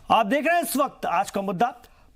आप देख रहे हैं इस वक्त आज का मुद्दा।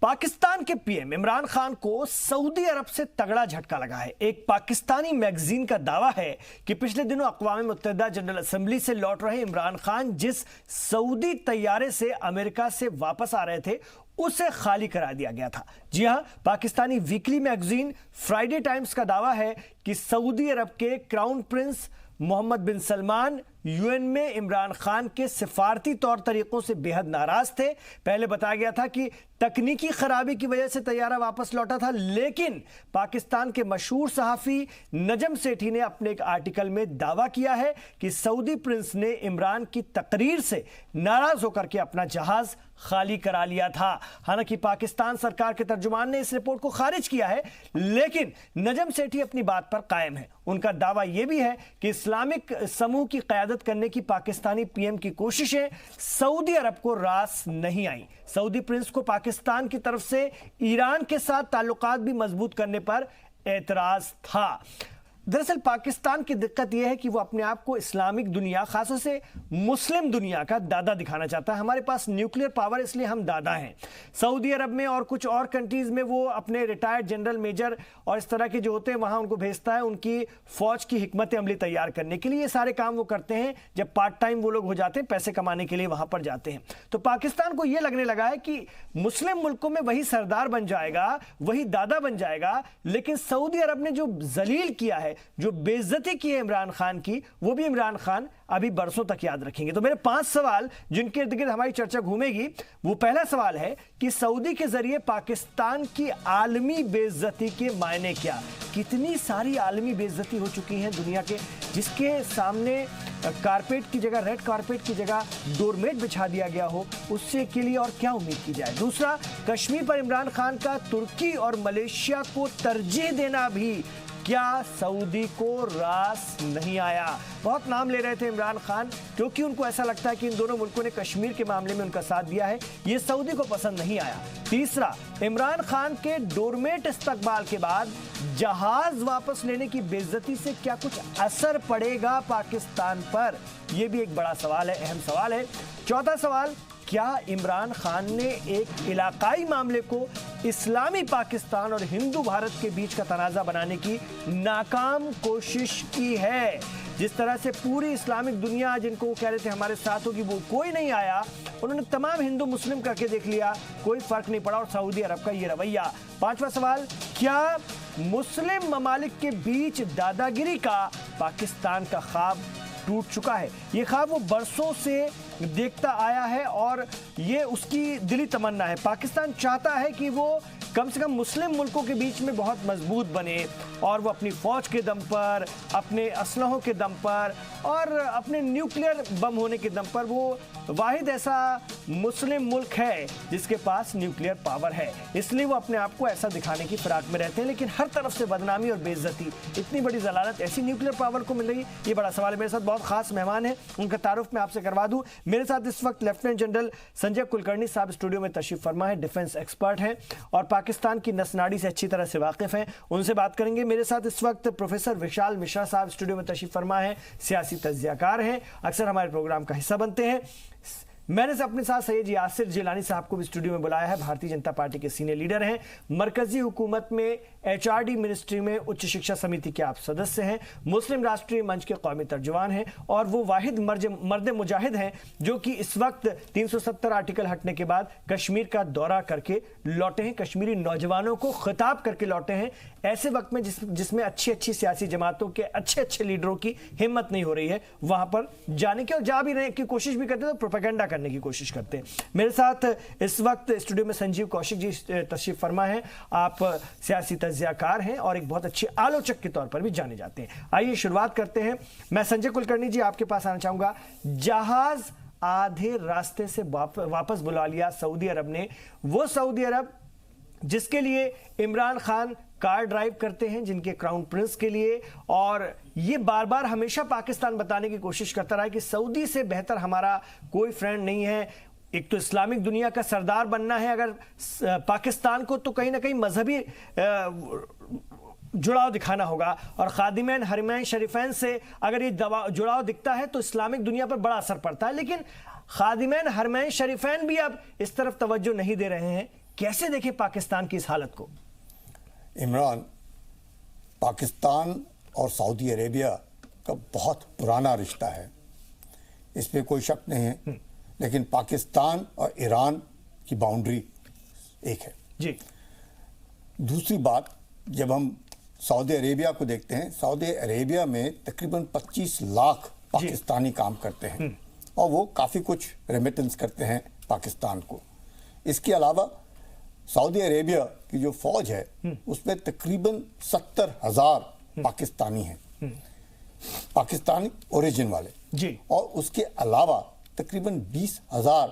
पाकिस्तान के पीएम इमरान खान को सऊदी अरब से तगड़ा झटका लगा है। एक पाकिस्तानी मैगजीन का दावा है कि पिछले दिनों अक़वाम मुत्तहिदा जनरल असेंबली से लौट रहे इमरान खान जिस सऊदी तैयारे से अमेरिका से वापस आ रहे थे उसे खाली करा दिया गया था। जी हां, Pakistani weekly magazine Friday times का दावा है कि सऊदी अरब के क्राउन प्रिंस मोहम्मद बिन सलमान यूएन में इमरान खान के सिफारती तौर तरीकों से बेहद नाराज थे। पहले बताया गया था कि तकनीकी खराबी की वजह से तैयारा वापस लौटा था, लेकिन पाकिस्तान के मशहूर सहाफी नजम सेठी ने अपने एक आर्टिकल में दावा किया है कि सऊदी प्रिंस ने इमरान की तकरीर से नाराज होकर के अपना जहाज खाली करा लिया था। हालांकि पाकिस्तान सरकार के तर्जुमान ने इस रिपोर्ट को खारिज किया है, लेकिन नजम सेठी अपनी बात पर कायम है। उनका दावा यह भी है कि इस्लामिक समूह की क़यादत करने की पाकिस्तानी पीएम की कोशिशें सऊदी अरब को रास नहीं आई। सऊदी प्रिंस को पाकिस्तान की तरफ से ईरान के साथ ताल्लुकात भी मजबूत करने पर एतराज था। दरअसल पाकिस्तान की दिक्कत यह है कि वो अपने आप को इस्लामिक दुनिया, खासतौर से मुस्लिम दुनिया का दादा दिखाना चाहता है। हमारे पास न्यूक्लियर पावर, इसलिए हम दादा हैं। सऊदी अरब में और कुछ और कंट्रीज में वो अपने रिटायर्ड जनरल, मेजर और इस तरह के जो होते हैं वहां उनको भेजता है उनकी फौज की हिकमत अमली तैयार करने के लिए। ये सारे काम वो करते हैं जब पार्ट टाइम वो लोग हो जाते हैं, पैसे कमाने के लिए वहां पर जाते हैं। तो पाकिस्तान को यह लगने लगा है कि मुस्लिम मुल्कों में वही सरदार बन जाएगा, वही दादा बन जाएगा, लेकिन सऊदी अरब ने जो जलील किया है, जो बेइज्जती की है इमरान खान की, वो भी इमरान खान अभी बरसों तक याद रखेंगे। तो मेरे 5 सवाल जिनके इर्द गिर्द हमारी चर्चा घूमेगी, वो पहला सवाल है कि सऊदी के जरिए पाकिस्तान की आलमी बेइज्जती के मायने क्या। कितनी सारी आलमी बेइज्जती हो चुकी है दुनिया के, जिसके सामने कारपेट की जगह, रेड कारपेट की जगह डोरमेट बिछा दिया गया हो, उससे के लिए और क्या उम्मीद की जाए। दूसरा, कश्मीर पर इमरान खान का तुर्की और मलेशिया को तरजीह देना भी क्या सऊदी को रास नहीं आया। बहुत नाम ले रहे थे इमरान खान, क्योंकि उनको ऐसा लगता है कि इन दोनों मुल्कों ने कश्मीर के मामले में उनका साथ दिया है। यह सऊदी को पसंद नहीं आया। तीसरा, इमरान खान के डोरमेट इस्तकबाल के बाद जहाज वापस लेने की बेइज्जती से क्या कुछ असर पड़ेगा पाकिस्तान पर, यह भी एक बड़ा सवाल है, अहम सवाल है। चौथा सवाल, क्या इमरान खान ने एक इलाकाई मामले को इस्लामी पाकिस्तान और हिंदू भारत के बीच का तनाज़ा बनाने की नाकाम कोशिश की है। जिस तरह से पूरी इस्लामिक दुनिया, जिनको वो कह रहे थे हमारे साथ होगी, वो कोई नहीं आया, उन्होंने तमाम हिंदू मुस्लिम करके देख लिया, कोई फर्क नहीं पड़ा, और सऊदी अरब का ये रवैया। पांचवा सवाल, क्या मुस्लिम ममालिक के बीच दादागिरी का पाकिस्तान का ख्वाब टूट चुका है। ये ख्वाब वो बरसों से देखता आया है और ये उसकी दिली तमन्ना है। पाकिस्तान चाहता है कि वो कम से कम मुस्लिम मुल्कों के बीच में बहुत मजबूत बने और वो अपनी फौज के दम पर, अपने असलहों के दम पर और अपने न्यूक्लियर बम होने के दम पर वो वाहिद ऐसा मुस्लिम मुल्क है जिसके पास न्यूक्लियर पावर है। इसलिए वो अपने आप को ऐसा दिखाने की फिराक में रहते हैं, लेकिन हर तरफ से बदनामी और बेइज्जती, इतनी बड़ी जलालत ऐसी न्यूक्लियर पावर को मिल रही, ये बड़ा सवाल है। मेरे साथ बहुत खास मेहमान हैं, उनका तारुफ मैं आपसे करवा दूं। मेरे साथ इस वक्त लेफ्टिनेंट जनरल संजय कुलकर्णी साहब स्टूडियो में तशरीफ फरमा है, डिफेंस एक्सपर्ट हैं और पाकिस्तान की नसनाड़ी से अच्छी तरह से वाकिफ हैं, उनसे बात करेंगे। मेरे साथ इस वक्त प्रोफेसर विशाल मिश्रा साहब स्टूडियो में तशरीफ फरमा है, सियासी तज्जियाकार हैं, अक्सर हमारे प्रोग्राम का हिस्सा बनते हैं। मैंने अपने साथ सैयद यासिर जिलानी साहब को भी स्टूडियो में बुलाया है, भारतीय जनता पार्टी के सीनियर लीडर हैं, मरकजी हुकूमत में HRD मिनिस्ट्री में उच्च शिक्षा समिति के आप सदस्य हैं, मुस्लिम राष्ट्रीय मंच के कौमी तर्जुमान हैं और वो वाहिद मर्द मुजाहिद हैं जो कि इस वक्त 370 आर्टिकल हटने के बाद कश्मीर का दौरा करके लौटे हैं, कश्मीरी नौजवानों को खिताब करके लौटे हैं, ऐसे वक्त में जिसमें अच्छी अच्छी सियासी जमातों के अच्छे अच्छे लीडरों की हिम्मत नहीं हो रही है वहां पर जाने की, और जा भी रहने की कोशिश भी करते हैं तो प्रोपेगेंडा करने की कोशिश करते हैं। मेरे साथ इस वक्त स्टूडियो में संजीव कौशिक जी तशरीफ फरमा है, आप सियासी तज्जियाकार हैं और एक बहुत अच्छे आलोचक के तौर पर भी जाने जाते हैं। आइए शुरुआत करते हैं। मैं संजय कुलकर्णी जी आपके पास आना चाहूंगा। जहाज आधे रास्ते से वापस बुला लिया सऊदी अरब ने, वो सऊदी अरब जिसके लिए इमरान खान कार ड्राइव करते हैं, जिनके क्राउन प्रिंस के लिए, और ये बार बार हमेशा पाकिस्तान बताने की कोशिश करता रहा है कि सऊदी से बेहतर हमारा कोई फ्रेंड नहीं है। एक तो इस्लामिक दुनिया का सरदार बनना है अगर पाकिस्तान को, तो कहीं ना कहीं मजहबी जुड़ाव दिखाना होगा, और खादिमैन हरमैन शरीफैन से अगर ये जुड़ाव दिखता है तो इस्लामिक दुनिया पर बड़ा असर पड़ता है। लेकिन खादिमैन हरमैन शरीफैन भी अब इस तरफ तवज्जो नहीं दे रहे हैं। कैसे देखें पाकिस्तान की इस हालत को? इमरान, पाकिस्तान और सऊदी अरेबिया का बहुत पुराना रिश्ता है, इसमें कोई शक नहीं है। लेकिन पाकिस्तान और ईरान की बाउंड्री एक है जी। दूसरी बात, जब हम सऊदी अरेबिया को देखते हैं, सऊदी अरेबिया में तकरीबन 25 लाख पाकिस्तानी काम करते हैं और वो काफ़ी कुछ रेमिटेंस करते हैं पाकिस्तान को। इसके अलावा सऊदी अरेबिया की जो फौज है उसमें तकरीबन 70,000 पाकिस्तानी हैं, पाकिस्तानी ओरिजिन वाले जी। और उसके अलावा तकरीबन 20,000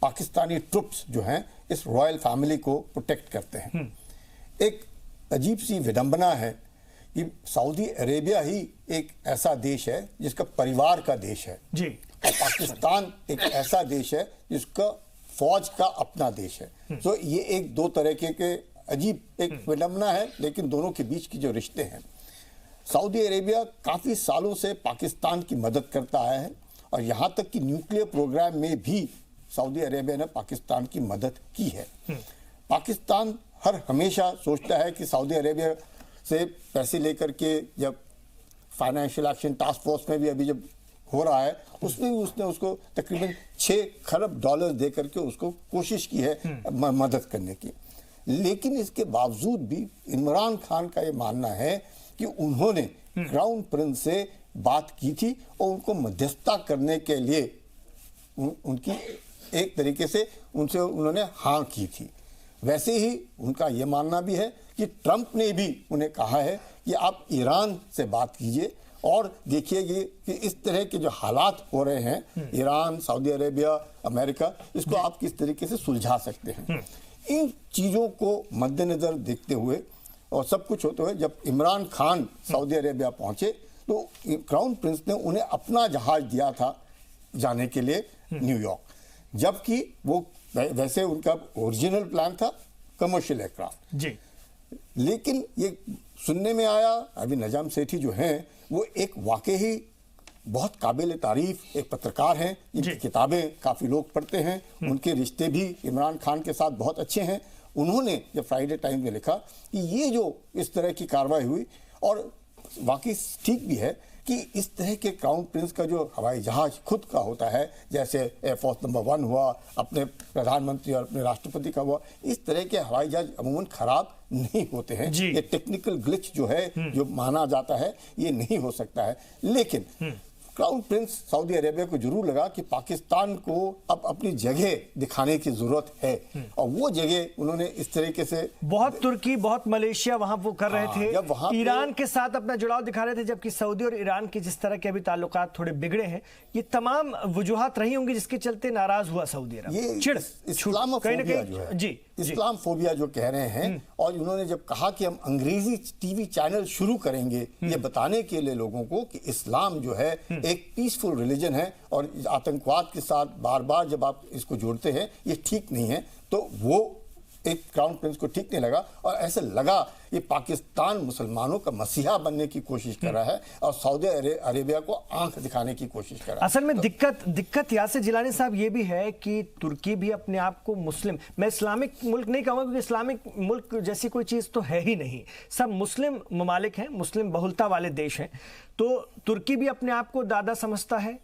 पाकिस्तानी ट्रुप्स जो हैं इस रॉयल फैमिली को प्रोटेक्ट करते हैं। एक अजीब सी विडंबना है कि सऊदी अरेबिया ही एक ऐसा देश है जिसका परिवार का देश है जी। और पाकिस्तान एक ऐसा देश है जिसका फौज का अपना देश है। तो ये एक दो तरह के अजीब एक विडंबना है, लेकिन दोनों के बीच की जो रिश्ते हैं, सऊदी अरेबिया काफ़ी सालों से पाकिस्तान की मदद करता आया है और यहाँ तक कि न्यूक्लियर प्रोग्राम में भी सऊदी अरेबिया ने पाकिस्तान की मदद की है। पाकिस्तान हर हमेशा सोचता है कि सऊदी अरेबिया से पैसे लेकर के, जब फाइनेंशियल एक्शन टास्क फोर्स में भी अभी जब हो रहा है उसमें भी उसने उसको तकरीबन 6 खरब डॉलर दे करके उसको कोशिश की है मदद करने की। लेकिन इसके बावजूद भी इमरान खान का ये मानना है कि उन्होंने क्राउन प्रिंस से बात की थी और उनको मध्यस्थता करने के लिए उनकी एक तरीके से उनसे उन्होंने हाँ की थी। वैसे ही उनका ये मानना भी है कि ट्रंप ने भी उन्हें कहा है कि आप ईरान से बात कीजिए और देखिए कि इस तरह के जो हालात हो रहे हैं ईरान, सऊदी अरेबिया, अमेरिका, इसको आप किस तरीके से सुलझा सकते हैं। इन चीज़ों को मद्देनज़र देखते हुए और सब कुछ होते हुए जब इमरान खान सऊदी अरेबिया पहुंचे तो क्राउन प्रिंस ने उन्हें अपना जहाज दिया था जाने के लिए न्यूयॉर्क, जबकि वो वैसे उनका ओरिजिनल प्लान था कमर्शियल एयरक्राफ्ट जी। लेकिन ये सुनने में आया, अभी नजाम सेठी जो हैं वो एक वाकई बहुत काबिल तारीफ एक पत्रकार हैं, इनकी किताबें काफ़ी लोग पढ़ते हैं, उनके रिश्ते भी इमरान खान के साथ बहुत अच्छे हैं। उन्होंने जब फ्राइडे टाइम्स में लिखा कि ये जो इस तरह की कार्रवाई हुई और वाकई ठीक भी है कि इस तरह के क्राउन प्रिंस का जो हवाई जहाज खुद का होता है, जैसे एयरफोर्स नंबर 1 हुआ, अपने प्रधानमंत्री और अपने राष्ट्रपति का हुआ, इस तरह के हवाई जहाज अमूमन खराब नहीं होते हैं। ये टेक्निकल ग्लिच जो है जो माना जाता है ये नहीं हो सकता है। लेकिन क्राउन प्रिंस सऊदी अरेबिया को जरूर लगा कि पाकिस्तान को अब अपनी जगह दिखाने की जरूरत है और वो जगह उन्होंने इस तरीके से बहुत तुर्की, बहुत मलेशिया वहां वो कर रहे थे, ईरान के साथ अपना जुड़ाव दिखा रहे थे, जबकि सऊदी और ईरान के जिस तरह के अभी ताल्लुकात थोड़े बिगड़े हैं, ये तमाम वजूहात रही होंगी जिसके चलते नाराज हुआ सऊदी अरब। ये इस्लामोफोबिया जो है, जी, इस्लामोफोबिया जो कह रहे हैं, और उन्होंने जब कहा कि हम अंग्रेजी टीवी चैनल शुरू करेंगे ये बताने के लिए लोगों को कि इस्लाम जो है एक पीसफुल रिलीजन है और आतंकवाद के साथ बार बार जब आप इसको जोड़ते हैं ये ठीक नहीं है, तो वो एक क्राउन प्रिंस को ठीक नहीं लगा और ऐसे लगा कि पाकिस्तान मुसलमानों का मसीहा बनने की कोशिश कर रहा है और सऊदी अरेबिया को आंख दिखाने की कोशिश कर रहा है। असल में दिक्कत यासिर जिलानी साहब ये भी है कि तुर्की भी अपने आप को मुस्लिम, मैं इस्लामिक मुल्क नहीं कहूँगा क्योंकि इस्लामिक मुल्क जैसी कोई चीज़ तो है ही नहीं, सब मुस्लिम ममालिक हैं, मुस्लिम बहुलता वाले देश हैं। तो तुर्की भी अपने आप को दादा समझता है,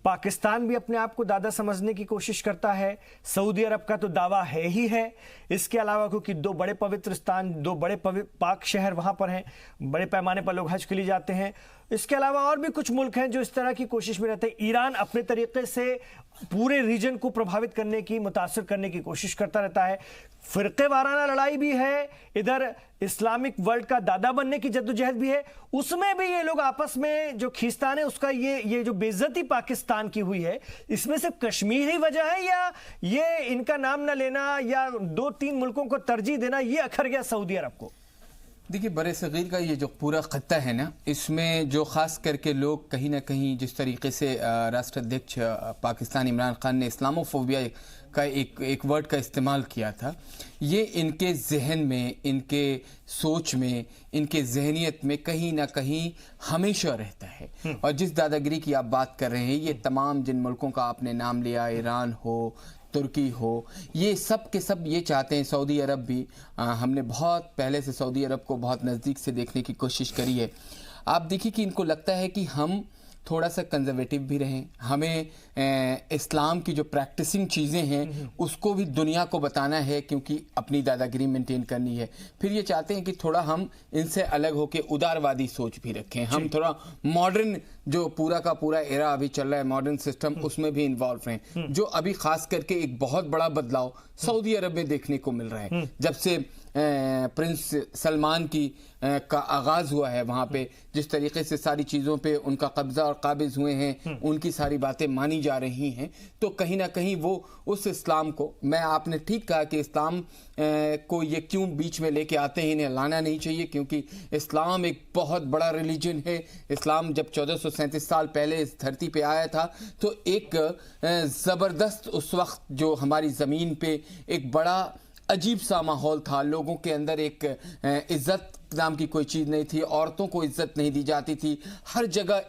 पाकिस्तान भी अपने आप को दादा समझने की कोशिश करता है, सऊदी अरब का तो दावा है ही है। इसके अलावा क्योंकि 2 बड़े पवित्र स्थान, 2 बड़े पाक शहर वहां पर हैं, बड़े पैमाने पर लोग हज के लिए जाते हैं। इसके अलावा और भी कुछ मुल्क हैं जो इस तरह की कोशिश में रहते हैं। ईरान अपने तरीके से पूरे रीजन को प्रभावित करने की, मुतासर करने की कोशिश करता रहता है। फिरके वाराना लड़ाई भी है, इधर इस्लामिक वर्ल्ड का दादा बनने की जद्दोजहद भी है, उसमें भी ये लोग आपस में जो खींचतान है उसका ये जो बेइज्जती पाकिस्तान की हुई है, इसमें सिर्फ कश्मीर ही वजह है या ये इनका नाम न लेना या 2-3 मुल्कों को तरजीह देना ये अखर गया सऊदी अरब को? देखिए, बड़े सगीर का ये जो पूरा खत्ता है ना, इसमें जो ख़ास करके लोग कहीं ना कहीं जिस तरीके से राष्ट्राध्यक्ष पाकिस्तान इमरान खान ने इस्लामोफोबिया का एक वर्ड का इस्तेमाल किया था, ये इनके जहन में, इनके सोच में, इनके जहनियत में कहीं ना कहीं हमेशा रहता है। और जिस दादागिरी की आप बात कर रहे हैं, ये तमाम जिन मुल्कों का आपने नाम लिया, ईरान हो, तुर्की हो, ये सब के सब ये चाहते हैं, सऊदी अरब भी, हमने बहुत पहले से सऊदी अरब को बहुत नज़दीक से देखने की कोशिश करी है। आप देखिए कि इनको लगता है कि हम थोड़ा सा कंजर्वेटिव भी रहें, हमें इस्लाम की जो प्रैक्टिसिंग चीज़ें हैं उसको भी दुनिया को बताना है, क्योंकि अपनी दादागिरी मेंटेन करनी है। फिर ये चाहते हैं कि थोड़ा हम इनसे अलग होकर उदारवादी सोच भी रखें, हम थोड़ा मॉडर्न, जो पूरा का पूरा एरा अभी चल रहा है मॉडर्न सिस्टम, उसमें भी इन्वॉल्व रहें। जो अभी खास करके एक बहुत बड़ा बदलाव सऊदी अरब में देखने को मिल रहा है, जब से प्रिंस सलमान की का आगाज हुआ है, वहां पे जिस तरीके से सारी चीजों पे उनका कब्जा और काबिज हुए हैं, उनकी सारी बातें मानी जा रही हैं, तो कहीं ना कहीं वो उस इस्लाम को, मैं आपने ठीक कहा कि इस्लाम को ये क्यों बीच में लेके आते हैं, इन्हें लाना नहीं चाहिए, क्योंकि इस्लाम एक बहुत बड़ा रिलीजन है। इस्लाम जब 1437 साल पहले इस धरती पे आया था, तो एक ज़बरदस्त उस वक्त जो हमारी ज़मीन पे एक बड़ा अजीब सा माहौल था, लोगों के अंदर एक इज्जत नाम की कोई चीज़ नहीं थी, औरतों को इज्जत नहीं दी जाती थी, हर जगह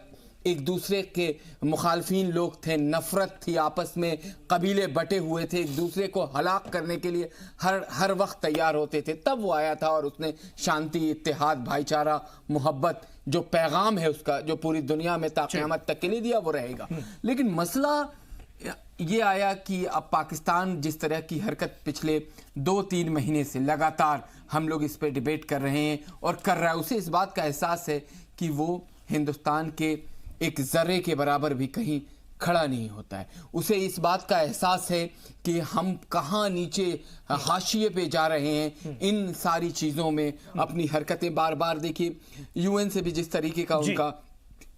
एक दूसरे के मुखालफीन लोग थे, नफरत थी, आपस में कबीले बटे हुए थे, एक दूसरे को हलाक करने के लिए हर वक्त तैयार होते थे। तब वो आया था और उसने शांति, इत्तेहाद, भाईचारा, मोहब्बत जो पैगाम है उसका, जो पूरी दुनिया में ता क़यामत तक के लिए दिया, वो रहेगा। लेकिन मसला ये आया कि अब पाकिस्तान जिस तरह की हरकत पिछले 2-3 महीने से लगातार हम लोग इस पे डिबेट कर रहे हैं और कर रहा है, उसे इस बात का एहसास है कि वो हिंदुस्तान के एक ज़र्रे के बराबर भी कहीं खड़ा नहीं होता है। उसे इस बात का एहसास है कि हम कहाँ नीचे हाशिए पे जा रहे हैं इन सारी चीज़ों में। अपनी हरकतें बार बार देखिए, यूएन से भी जिस तरीके का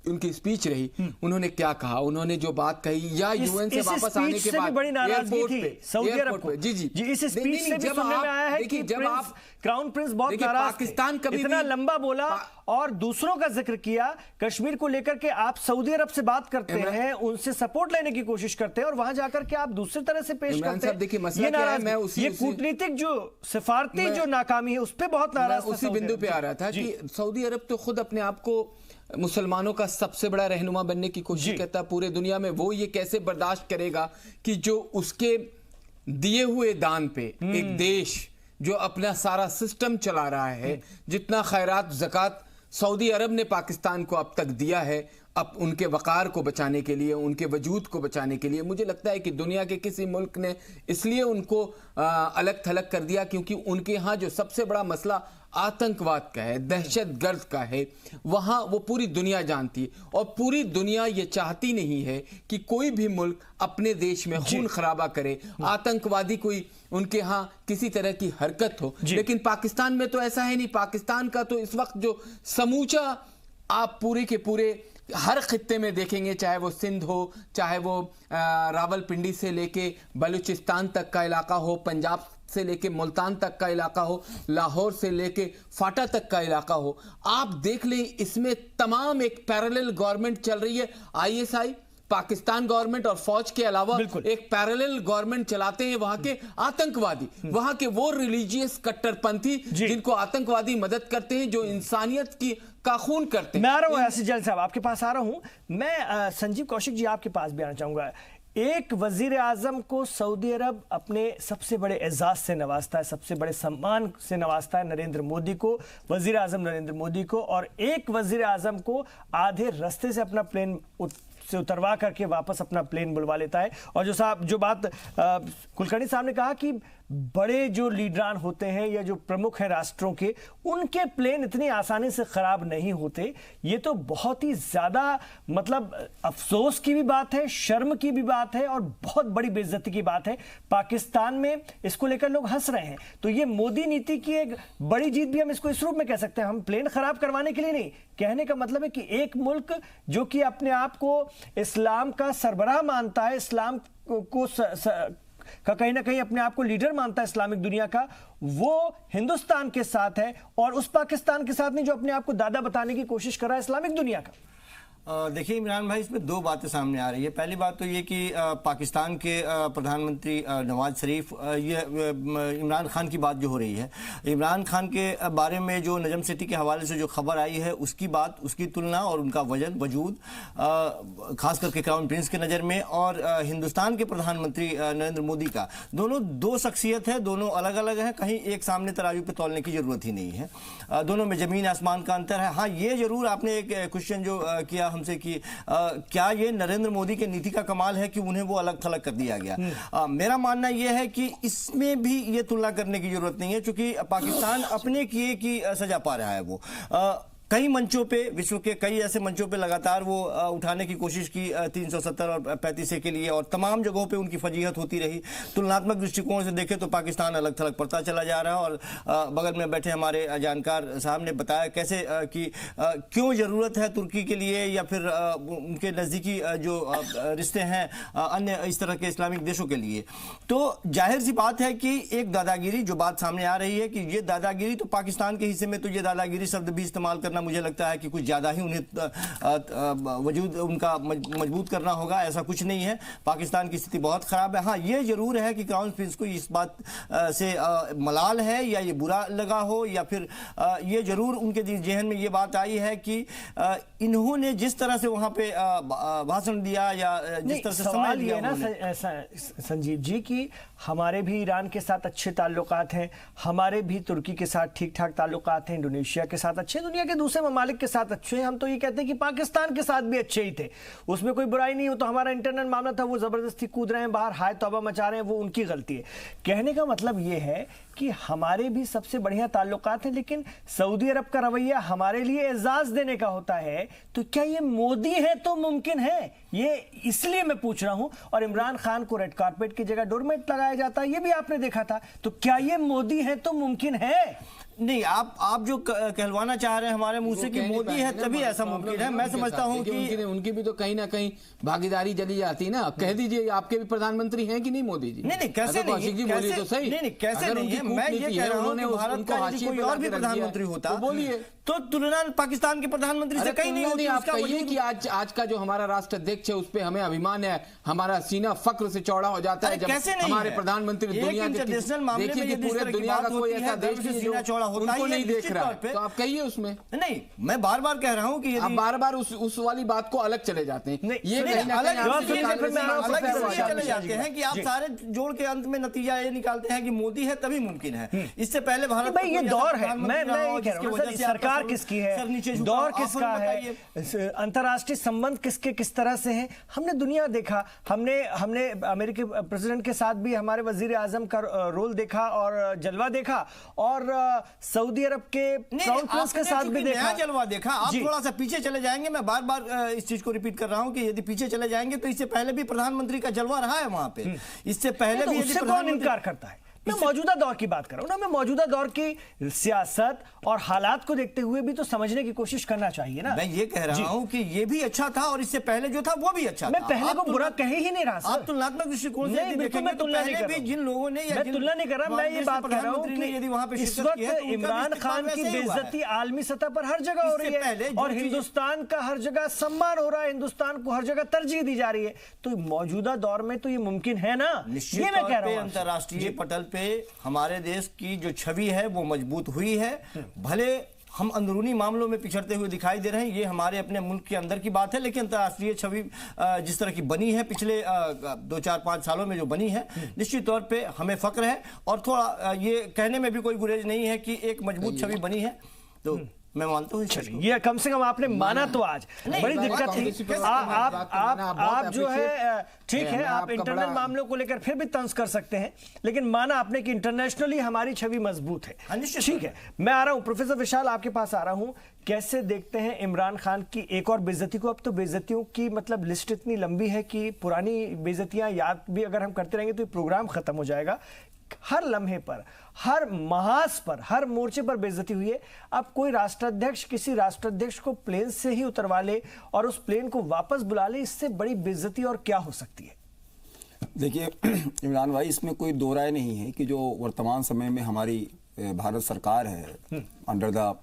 उनकी स्पीच रही, उन्होंने क्या कहा, उन्होंने जो बात कही, या यूएन से वापस आने के बाद बड़ी नाराजगी थी सऊदी अरब को। जी इस स्पीच से भी सुनने में आया है कि जब आप क्राउन प्रिंस बहुत नाराज थे, पाकिस्तान कभी इतना लंबा बोला और दूसरों का जिक्र किया, कश्मीर को लेकर के आप सऊदी अरब से बात करते हैं, उनसे सपोर्ट लेने की कोशिश करते हैं, और वहां जाकर के आप दूसरी तरह से पेश करते हैं। देखिए मसला क्या है, मैं ये कूटनीतिक जो सिफारती जो नाकामी है उस पर बहुत नाराज, उसी बिंदु पे आ रहा था कि सऊदी अरब तो खुद अपने आप को मुसलमानों का सबसे बड़ा रहनुमा बनने की कोशिश करता है पूरे दुनिया में। वो ये कैसे बर्दाश्त करेगा कि जो उसके दिए हुए दान पे एक देश जो अपना सारा सिस्टम चला रहा है, जितना खैरात ज़कात सऊदी अरब ने पाकिस्तान को अब तक दिया है, अब उनके वक़ार को बचाने के लिए, उनके वजूद को बचाने के लिए, मुझे लगता है कि दुनिया के किसी मुल्क ने इसलिए उनको अलग थलग कर दिया क्योंकि उनके यहाँ जो सबसे बड़ा मसला आतंकवाद का है, दहशतगर्द का है, वहाँ वो पूरी दुनिया जानती है। और पूरी दुनिया ये चाहती नहीं है कि कोई भी मुल्क अपने देश में खून खराबा करे, आतंकवादी कोई उनके यहाँ किसी तरह की हरकत हो। लेकिन पाकिस्तान में तो ऐसा है नहीं। पाकिस्तान का तो इस वक्त जो समूचा, आप पूरे के पूरे हर खित्ते में देखेंगे, चाहे वो सिंध हो, चाहे वो रावलपिंडी से लेके बलूचिस्तान तक का इलाका हो, पंजाब से लेके मुल्तान तक का इलाका हो, लाहौर से लेके फाटा तक का इलाका हो, आप देख लें इसमें तमाम एक पैरेलल गवर्नमेंट चल रही है। आईएसआई, पाकिस्तान गवर्नमेंट और फौज के अलावा एक पैरेलल गवर्नमेंट चलाते हैं वहां के आतंकवादी, वहां के वो रिलीजियस कट्टरपंथी जिनको आतंकवादी मदद करते हैं, जो इंसानियत की का खून करते हैं। मैं आ रहा हूं यासिर जैल साहब, आपके पास आ रहा हूं। मैं संजीव कौशिक जी आपके पास भी आना चाहूंगा। एक वजीर आजम को सऊदी अरब अपने सबसे बड़े एजाज से नवाजता है, सबसे बड़े सम्मान से नवाजता है नरेंद्र मोदी को, वजीर आजम नरेंद्र मोदी को, और एक वजीर आजम को आधे रास्ते से अपना प्लेन से उतरवा करके वापस अपना प्लेन बुलवा लेता है। और जो बात कुलकर्णी साहब ने कहा कि बड़े जो लीडरान होते हैं या जो प्रमुख हैं राष्ट्रों के, उनके प्लेन इतनी आसानी से खराब नहीं होते, ये तो बहुत ही ज्यादा मतलब अफसोस की भी बात है, शर्म की भी बात है और बहुत बड़ी बेइज्जती की बात है। पाकिस्तान में इसको लेकर लोग हंस रहे हैं, तो ये मोदी नीति की एक बड़ी जीत भी हम इसको इस रूप में कह सकते हैं। हम प्लेन खराब करवाने के लिए नहीं, कहने का मतलब है कि एक मुल्क जो कि अपने आप को इस्लाम का सरबराह मानता है, इस्लाम को का कहीं ना कहीं अपने आप को लीडर मानता है इस्लामिक दुनिया का, वो हिंदुस्तान के साथ है और उस पाकिस्तान के साथ नहीं जो अपने आप को दादा बताने की कोशिश कर रहा है इस्लामिक दुनिया का। देखिए इमरान भाई, इसमें दो बातें सामने आ रही है। पहली बात तो ये कि पाकिस्तान के प्रधानमंत्री नवाज शरीफ, ये इमरान खान की बात जो हो रही है, इमरान खान के बारे में जो नजम सिटी के हवाले से जो खबर आई है उसकी बात, उसकी तुलना और उनका वजूद खास करके क्राउन प्रिंस के नज़र में और हिंदुस्तान के प्रधानमंत्री नरेंद्र मोदी का, दोनों दो शख्सियत है, दोनों अलग अलग हैं, कहीं एक सामने तराजू पे तौलने की ज़रूरत ही नहीं है। दोनों में ज़मीन आसमान का अंतर है। हाँ, ये ज़रूर आपने एक क्वेश्चन जो किया हमसे कि क्या ये नरेंद्र मोदी के नीति का कमाल है कि उन्हें वो अलग थलग कर दिया गया। मेरा मानना यह है कि इसमें भी ये तुलना करने की जरूरत नहीं है, क्योंकि पाकिस्तान अपने किए की सजा पा रहा है। वो कई मंचों पे, विश्व के कई ऐसे मंचों पे लगातार वो उठाने की कोशिश की 370 और 35 के लिए, और तमाम जगहों पे उनकी फजीहत होती रही। तुलनात्मक दृष्टिकोण से देखें तो पाकिस्तान अलग थलग पड़ता चला जा रहा है। और बगल में बैठे हमारे जानकार साहब ने बताया कैसे कि क्यों ज़रूरत है तुर्की के लिए या फिर उनके नज़दीकी जो रिश्ते हैं अन्य इस तरह के इस्लामिक देशों के लिए। तो जाहिर सी बात है कि एक दादागिरी जो बात सामने आ रही है कि ये दादागिरी, तो पाकिस्तान के हिस्से में तो ये दादागिरी शब्द भी इस्तेमाल करना मुझे लगता है कि कुछ ज़्यादा ही उन्हें वजूद उनका मजबूत करना होगा। ऐसा कुछ नहीं है, पाकिस्तान की स्थिति बहुत ख़राब है। हाँ, ये ज़रूर है कि क्राउन प्रिंस को इस बात से मलाल है या ये बुरा लगा हो, या फिर ये ज़रूर उनके जहन में ये बात आई है कि इन्होंने जिस तरह से वहाँ पे भाषण दिया या जिस तरह से समय लिया ना संजीव जी कि हमारे भी ईरान के साथ अच्छे ताल्लुकात हैं, हमारे भी तुर्की के साथ ठीक ठाक ताल्लुकात हैं, इंडोनेशिया के साथ अच्छे, दुनिया के दूसरे ममालिक के साथ अच्छे हैं। हम तो ये कहते हैं कि पाकिस्तान के साथ भी अच्छे ही थे, उसमें कोई बुराई नहीं हो। तो हमारा इंटरनल मामला था, वो जबरदस्ती कूद रहे हैं बाहर, हाय तौबा मचा रहे हैं, वो उनकी गलती है। कहने का मतलब ये है कि हमारे भी सबसे बढ़िया ताल्लुकात हैं, लेकिन सऊदी अरब का रवैया हमारे लिए एजाज देने का होता है। तो क्या ये मोदी है तो मुमकिन है? ये इसलिए मैं पूछ रहा हूं। और इमरान खान को रेड कारपेट की जगह डोरमेट लगाया जाता है, ये भी आपने देखा था। तो क्या ये मोदी है तो मुमकिन है? नहीं, आप जो कहलवाना चाह रहे हैं हमारे मुंह से कि मोदी है तभी ऐसा मुमकिन है, मैं समझता हूं कि उनकी भी तो कहीं ना कहीं भागीदारी चली जाती है ना। कह दीजिए आपके भी प्रधानमंत्री हैं कि नहीं मोदी जी? नहीं, कैसे नहीं, जी बोलिए तो सही। नहीं, कैसे नहीं है, मैं ये कह रहा हूं कि भारत का यदि कोई और भी प्रधानमंत्री होता बोलिए तो तुलना पाकिस्तान के प्रधानमंत्री से कहीं नहीं होती। आप कहिए कि आज का जो हमारा राष्ट्राध्यक्ष है उस पर हमें अभिमान है, हमारा सीना फक्र से चौड़ा हो जाता है जब हमारे प्रधानमंत्री दुनिया के, देखिए कि पूरे दुनिया का कोई ऐसा देश उनको नहीं देख रहा है, तो आप कहिए उसमें। नहीं, मैं बार बार कह रहा हूं कि आप बार बार उस वाली बात को अलग चले जाते हैं। ये चले जाते हैं कि आप सारे जोड़ के अंत में नतीजा ये निकालते हैं कि मोदी है तभी मुमकिन है। इससे पहले भारत भाई ये दौर है, मैं कह रहा हूं सरकार किसकी है, दौर किसका है, अंतरराष्ट्रीय संबंध किसके किस तरह से हैं। हमने दुनिया देखा, हमने अमेरिकी प्रेसिडेंट के साथ भी हमारे वजीर आजम का रोल देखा और जलवा देखा, और सऊदी अरब के क्राउन प्रिंस के साथ भी देखा, जलवा देखा। आप थोड़ा सा पीछे चले जाएंगे, मैं बार बार इस चीज को रिपीट कर रहा हूं कि यदि पीछे चले जाएंगे तो इससे पहले भी प्रधानमंत्री का जलवा रहा है वहां पे। इससे पहले भी उससे कौन इनकार करता है? मैं मौजूदा दौर की बात कर रहा हूं ना, मैं मौजूदा दौर की सियासत और हालात को देखते हुए भी तो समझने की कोशिश करना चाहिए ना। मैं ये कह रहा हूं कि ये भी अच्छा था और इससे पहले जो था वो भी अच्छा था। मैं पहले को बुरा कह ही नहीं रहा सर। आप तुलनात्मक दृष्टिकोण से देखेंगे तो पहले भी जिन लोगों ने, मैं तुलना नहीं कर रहा, मैं ये बात कर रहा हूं कि यदि वहां पे इस वक्त इमरान खान की बेइज्जती आलमी सतह पर हर जगह हो रही है और हिंदुस्तान का हर जगह सम्मान हो रहा है, हिंदुस्तान को हर जगह तरजीह दी जा रही है। तो मौजूदा दौर में तो ये मुमकिन है ना, ये मैं कह रहा हूं। अंतरराष्ट्रीय पटल पे हमारे देश की जो छवि है वो मजबूत हुई है। भले हम अंदरूनी मामलों में पिछड़ते हुए दिखाई दे रहे हैं, ये हमारे अपने मुल्क के अंदर की बात है, लेकिन अंतर्राष्ट्रीय छवि जिस तरह की बनी है पिछले 2-4-5 सालों में जो बनी है, निश्चित तौर पे हमें फक्र है। और थोड़ा ये कहने में भी कोई गुरेज नहीं है कि एक मजबूत छवि बनी है, तो मैं मानता हूँ ये कम से कम आपने माना। तो आज बड़ी दिक्कत थी, आप जो है ठीक है, आप इंटरनल मामलों को लेकर फिर भी तंज कर सकते हैं, लेकिन माना आपने कि इंटरनेशनली हमारी छवि मजबूत है। ठीक है, मैं आ रहा हूं प्रोफेसर विशाल, आपके पास आ रहा हूं। कैसे देखते हैं इमरान खान की एक और बेइज्जती को? अब तो बेइज्जतियों की मतलब लिस्ट इतनी लंबी है कि पुरानी बेइज्जतियां याद भी अगर हम करते रहेंगे तो प्रोग्राम खत्म हो जाएगा। हर लम्हे पर, हर महाज पर, हर मोर्चे पर बेइज्जती हुई है। अब कोई राष्ट्राध्यक्ष किसी राष्ट्राध्यक्ष को प्लेन से ही उतरवा ले और उस प्लेन को वापस बुला ले, इससे बड़ी बेइज्जती और क्या हो सकती है? देखिए इमरान भाई, इसमें कोई दो राय नहीं है कि जो वर्तमान समय में हमारी भारत सरकार है under the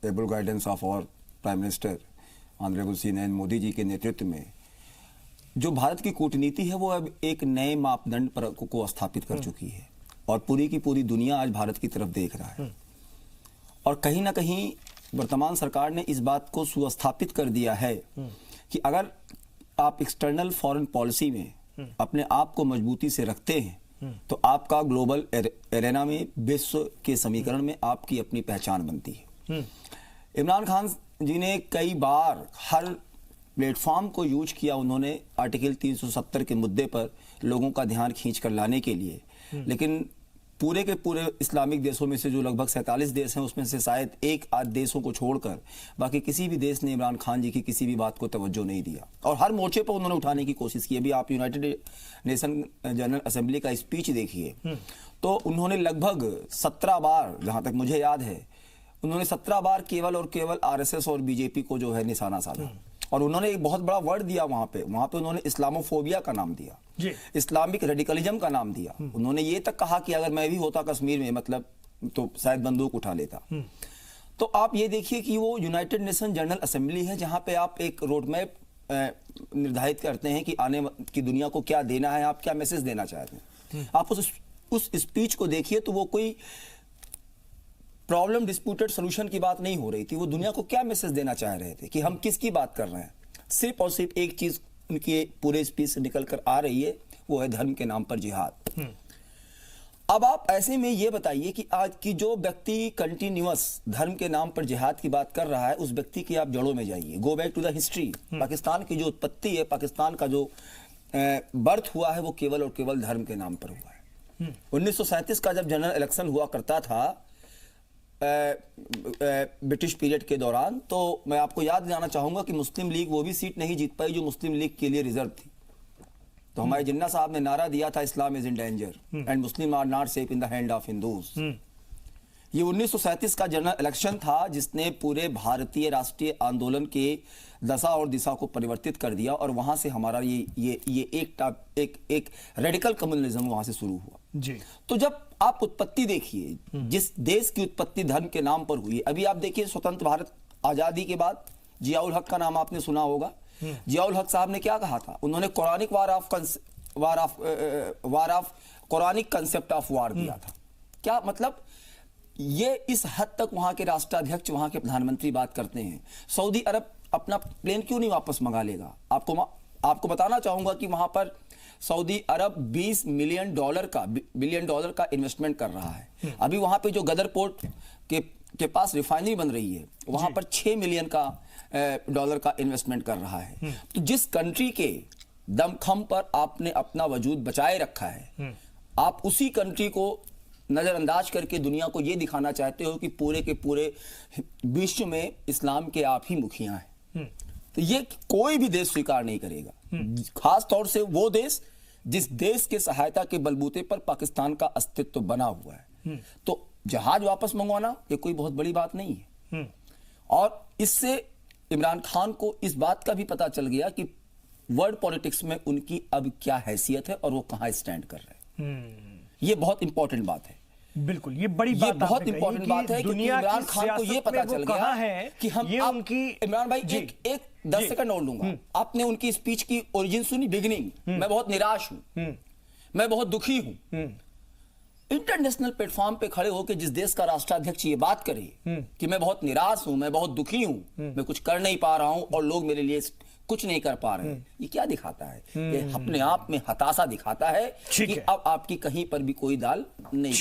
able guidance of our prime minister honourable Shri Narendra Modi ji के नेतृत्व में जो भारत की कूटनीति है वो अब एक नए मापदंड पर को स्थापित कर चुकी है और पूरी की पूरी दुनिया आज भारत की तरफ देख रहा है। और कहीं ना कहीं वर्तमान सरकार ने इस बात को सुस्थापित कर दिया है कि अगर आप एक्सटर्नल फॉरेन पॉलिसी में अपने आप को मजबूती से रखते हैं तो आपका ग्लोबल एरेना में विश्व के समीकरण में आपकी अपनी पहचान बनती है। इमरान खान जी ने कई बार हर प्लेटफॉर्म को यूज किया, उन्होंने आर्टिकल 370 के मुद्दे पर लोगों का ध्यान खींच कर लाने के लिए, लेकिन पूरे के पूरे इस्लामिक देशों में से जो लगभग 47 देश हैं उसमें से शायद एक आध देशों को छोड़कर बाकी किसी भी देश ने इमरान खान जी की किसी भी बात को तवज्जो नहीं दिया और हर मोर्चे पर उन्होंने उठाने की कोशिश की। अभी आप यूनाइटेड नेशन जनरल असेंबली का स्पीच देखिए तो उन्होंने लगभग 17 बार, जहां तक मुझे याद है, उन्होंने 17 बार केवल और केवल आरएसएस और बीजेपी को जो है निशाना साधा और उन्होंने एक बहुत बड़ा वर्ड दिया वहां पे उन्होंने इस्लामोफोबिया का नाम दिया, इस्लामिक रेडिकलिज्म का नाम दिया। उन्होंने ये तक कहा कि अगर मैं भी होता कश्मीर में मतलब तो शायद बंदूक उठा लेता। तो आप ये देखिए कि वो यूनाइटेड नेशन जनरल असेंबली है जहां पे आप एक रोड मैप निर्धारित करते हैं कि आने की दुनिया को क्या देना है, आप क्या मैसेज देना चाहते हैं। आप उस स्पीच को देखिए तो वो कोई प्रॉब्लम डिस्प्यूटेड सॉल्यूशन की बात नहीं हो रही थी, वो दुनिया को क्या मैसेज देना चाह रहे थे कि हम किसकी बात कर रहे हैं। सिर्फ और सिर्फ एक चीज उनके पूरे स्पीच से निकल कर आ रही है, वो है धर्म के नाम पर जिहाद। अब आप ऐसे में ये बताइए कि आज की जो व्यक्ति कंटिन्यूअस धर्म के नाम पर जिहाद की बात कर रहा है उस व्यक्ति की आप जड़ों में जाइए, go back to the history. Pakistan की जो उत्पत्ति है, पाकिस्तान का जो बर्थ हुआ है वो केवल और केवल धर्म के नाम पर हुआ है। 1937 का जब जनरल इलेक्शन हुआ करता था ब्रिटिश पीरियड के दौरान, तो मैं आपको याद दिलाना चाहूंगा कि मुस्लिम लीग वो भी सीट नहीं जीत पाई जो मुस्लिम लीग के लिए रिजर्व थी। तो हमारे जिन्ना साहब ने नारा दिया था Islam is in danger and Muslim are not safe in the hand of Hindus. ये 1937 का जनरल इलेक्शन था जिसने पूरे भारतीय राष्ट्रीय आंदोलन के दशा और दिशा को परिवर्तित कर दिया और वहां से हमारा ये एक रेडिकल कम्युनलिज्म वहां से शुरू हुआ जी। तो जब आप उत्पत्ति देखिए, जिस देश की उत्पत्ति धर्म के नाम पर हुई, अभी आप देखिए स्वतंत्र भारत आजादी के बाद जियाउल हक का नाम आपने सुना होगा। जियाउल हक साहब ने क्या कहा था, उन्होंने Quranic Quranic concept of war दिया था। क्या मतलब, ये इस हद तक वहां के राष्ट्राध्यक्ष, वहां के प्रधानमंत्री बात करते हैं। सऊदी अरब अपना प्लेन क्यों नहीं वापस मंगा लेगा? आपको बताना चाहूंगा कि वहां पर सऊदी अरब $20 बिलियन डॉलर का इन्वेस्टमेंट कर रहा है। अभी वहां पे जो गदर पोर्ट के पास रिफाइनरी बन रही है वहां पर $6 मिलियन डॉलर का इन्वेस्टमेंट कर रहा है। तो जिस कंट्री के दमखम पर आपने अपना वजूद बचाए रखा है, आप उसी कंट्री को नजरअंदाज करके दुनिया को यह दिखाना चाहते हो कि पूरे के पूरे विश्व में इस्लाम के आप ही मुखिया हैं। तो ये कोई भी देश स्वीकार नहीं करेगा, खास तौर से वो देश जिस देश के सहायता के बलबूते पर पाकिस्तान का अस्तित्व बना हुआ है। तो जहाज वापस मंगवाना ये कोई बहुत बड़ी बात नहीं है। और इससे इमरान खान को इस बात का भी पता चल गया कि वर्ल्ड पॉलिटिक्स में उनकी अब क्या हैसियत है और वो कहां स्टैंड कर रहे हैं। ये बहुत इंपॉर्टेंट बात है। बिल्कुल, ये बड़ी बात, ये बहुत इंपॉर्टेंट बात है कि इमरान खान को ये पता चल गया है कि हम ये उनकी इमरान भाई एक 10 सेकंड और लूंगा। आपने उनकी स्पीच की ओरिजिन सुनी, बिगिनिंग, मैं बहुत निराश हूं, मैं बहुत दुखी हूं। इंटरनेशनल प्लेटफॉर्म पे खड़े होकर जिस देश का राष्ट्राध्यक्ष ये बात करे कि मैं बहुत निराश हूं, मैं बहुत दुखी हूं, मैं कुछ कर नहीं पा रहा हूं और लोग मेरे लिए कुछ नहीं कर पा रहे, ये क्या दिखाता है? ये अपने आप में हताशा दिखाता है कि अब आपकी कहीं पर भी कोई दाल नहीं।